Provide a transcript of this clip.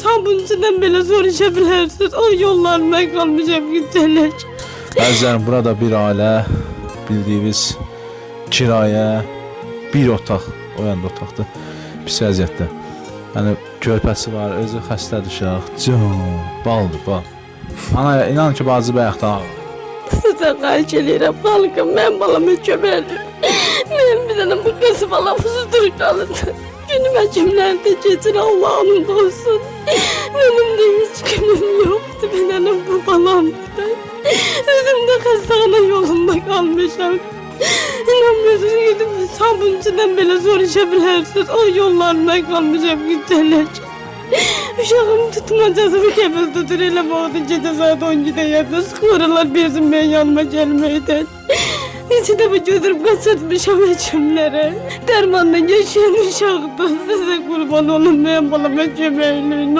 sabuncudan belə soruşa bilərsiniz. O yollarıma qalmışam gücələk. Əzizlərim, burada bir ailə bildiyiniz kirayə bir otaq, o yanda otaqdır, pis vəziyyətdə. Yəni körpəsi var, özü xəstədir uşaq. Can, baldır, bal. Ana, inan ki, bacı bayaqdan ağır. Sizə xahiş edirəm, balıqım, mən balama kömərdim. Mən bir dənə bu qızı bala fuzdur qalıdı. Günüm həkimlərdə keçir, Allah onun olsun. Benim de hiç kimim yoktu, bir dənə bu balamdı. Özüm də xəstəxana yolunda qalmışam. İnanmıyorsunuz, gidip sabuncudan belə soruşa bilərsiniz. O yollarıma qalmışam gücələk. Uşağım tutmacasını kəbəz tutur, elə vaxtı gecə saat 12'de yatır. Sıxıralar bezim ben yanıma gelməkdən. Neçə dəfə götürüb qaçırtmışam həkimlərə. Dərmanla yaşayan uşaqdır. Sizə qurban olun, mən balama köməkliyin.